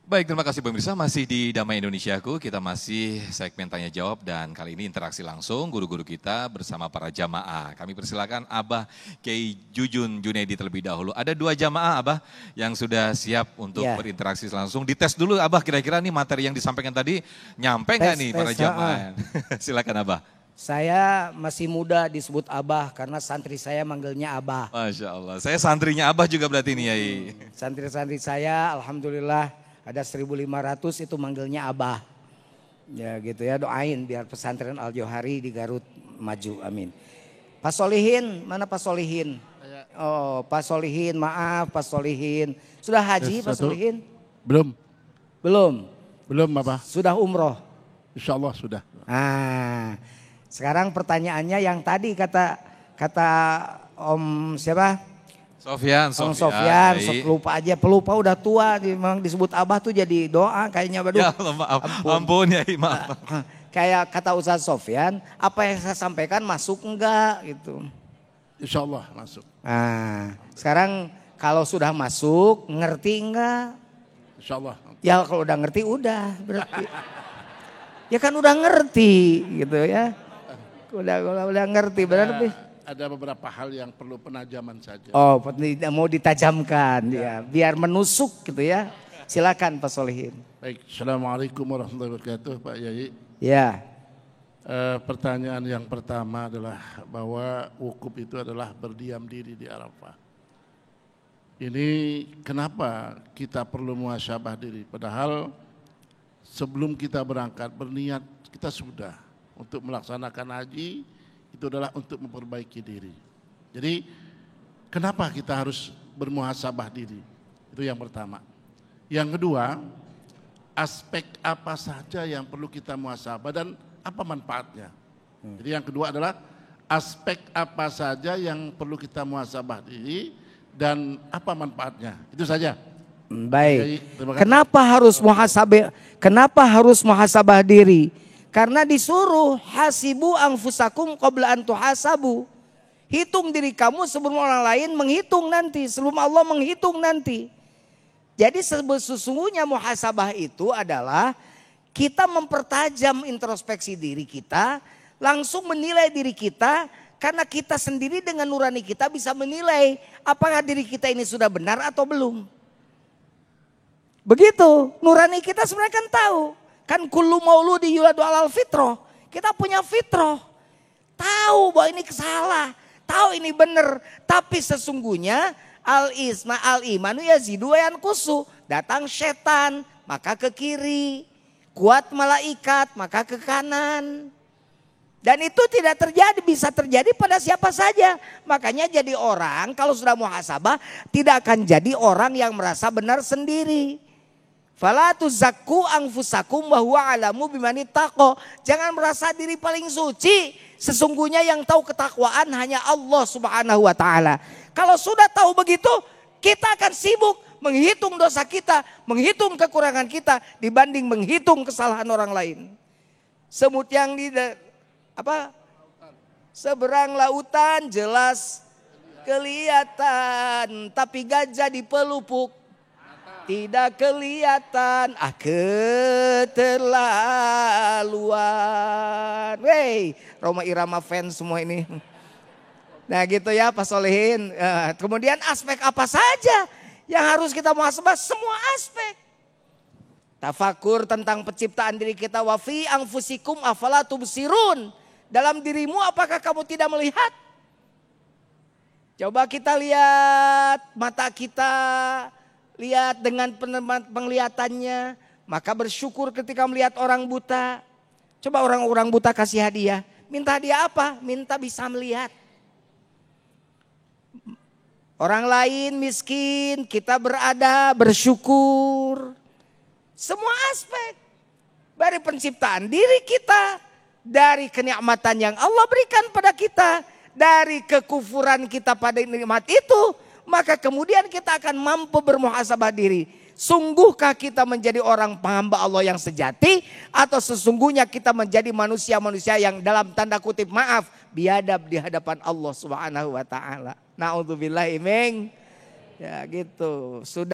Baik, terima kasih pemirsa. Masih di Damai Indonesiaku, kita masih segmen tanya jawab dan kali ini interaksi langsung guru-guru kita bersama para jamaah. Kami persilakan Abah Kiai Jujun Junaidi terlebih dahulu. Ada 2 jamaah Abah yang sudah siap untuk berinteraksi langsung. Dites dulu Abah, kira-kira nih materi yang disampaikan tadi nyampe nggak nih para jamaah? Silakan Abah. Saya masih muda disebut Abah karena santri saya manggilnya Abah. Masya Allah, saya santrinya Abah juga berarti nih Yai. Santri-santri saya alhamdulillah ada 1.500 itu manggilnya Abah. Ya gitu ya, doain biar pesantren Al Johari di Garut maju, amin. Pak Solihin, mana Pak Solihin? Oh Pak Solihin, maaf Pak Solihin. Sudah haji Pak Solihin? Belum. Belum? Belum Bapak. Sudah umroh? Insya Allah sudah. Nah, sekarang pertanyaannya yang tadi kata Om siapa? Sofian. Pelupa udah tua, memang disebut Abah tuh jadi doa kayaknya. Ya Allah, maaf. Ampun ya, maaf. Kayak kata Ustaz Sofian, apa yang saya sampaikan masuk enggak gitu. Insya Allah masuk. Nah, sekarang kalau sudah masuk, ngerti enggak? Insya Allah. Ya kalau udah ngerti udah berarti. Ya kan udah ngerti gitu ya. Udah ngerti berarti. Ada beberapa hal yang perlu penajaman saja. Oh, mau ditajamkan ya, biar menusuk gitu ya. Silakan Pak Solihin. Baik, Assalamualaikum warahmatullahi wabarakatuh Pak Yai. Ya. Pertanyaan yang pertama adalah bahwa wukuf itu adalah berdiam diri di Arafah. Ini kenapa kita perlu muhasabah diri? Padahal sebelum kita berangkat berniat kita sudah untuk melaksanakan haji itu adalah untuk memperbaiki diri. Jadi kenapa kita harus bermuhasabah diri? Itu yang pertama. Yang kedua, aspek apa saja yang perlu kita muhasabah dan apa manfaatnya? Jadi yang kedua adalah aspek apa saja yang perlu kita muhasabah diri dan apa manfaatnya? Itu saja. Baik. Kenapa harus muhasabah diri? Karena disuruh hasibu anfusakum qabla an tuhasabu. Hitung diri kamu sebelum orang lain menghitung nanti, sebelum Allah menghitung nanti. Jadi sesungguhnya muhasabah itu adalah kita mempertajam introspeksi diri kita, langsung menilai diri kita, karena kita sendiri dengan nurani kita bisa menilai apakah diri kita ini sudah benar atau belum. Begitu, nurani kita sebenarnya kan tahu. Kan kullu mauludi yuladu alal fitrah. Kita punya fitrah. Tahu bahwa ini salah, tahu ini benar, tapi sesungguhnya al-imanu yazidu wa yanqusu. Datang setan, maka ke kiri. Kuat malaikat, maka ke kanan. Dan itu tidak terjadi, bisa terjadi pada siapa saja. Makanya jadi orang kalau sudah muhasabah tidak akan jadi orang yang merasa benar sendiri. Fala tuzakku anfusakum wa huwa alamu bimani taqwa. Jangan merasa diri paling suci. Sesungguhnya yang tahu ketakwaan hanya Allah Subhanahu wa taala. Kalau sudah tahu begitu, kita akan sibuk menghitung dosa kita, menghitung kekurangan kita dibanding menghitung kesalahan orang lain. Semut yang di seberang lautan jelas kelihatan, tapi gajah di pelupuk tidak kelihatan, keterlaluan. Wey, Roma Irama fans semua ini. Nah gitu ya Pak Solihin. Kemudian aspek apa saja yang harus kita muhasabah? Semua aspek. Tafakur tentang penciptaan diri kita. Wa fi anfusikum afala tubsirun. Dalam dirimu apakah kamu tidak melihat? Coba kita lihat mata kita. Lihat dengan penglihatannya, maka bersyukur ketika melihat orang buta. Coba orang buta kasih hadiah. Minta hadiah apa? Minta bisa melihat. Orang lain miskin, kita berada, bersyukur. Semua aspek. Dari penciptaan diri kita, dari kenikmatan yang Allah berikan pada kita, dari kekufuran kita pada nikmat itu, maka kemudian kita akan mampu bermuhasabah diri. Sungguhkah kita menjadi orang hamba Allah yang sejati, atau sesungguhnya kita menjadi manusia-manusia yang dalam tanda kutip maaf biadab di hadapan Allah Subhanahu wa taala. Nauzubillahi min. Ya gitu. Sudah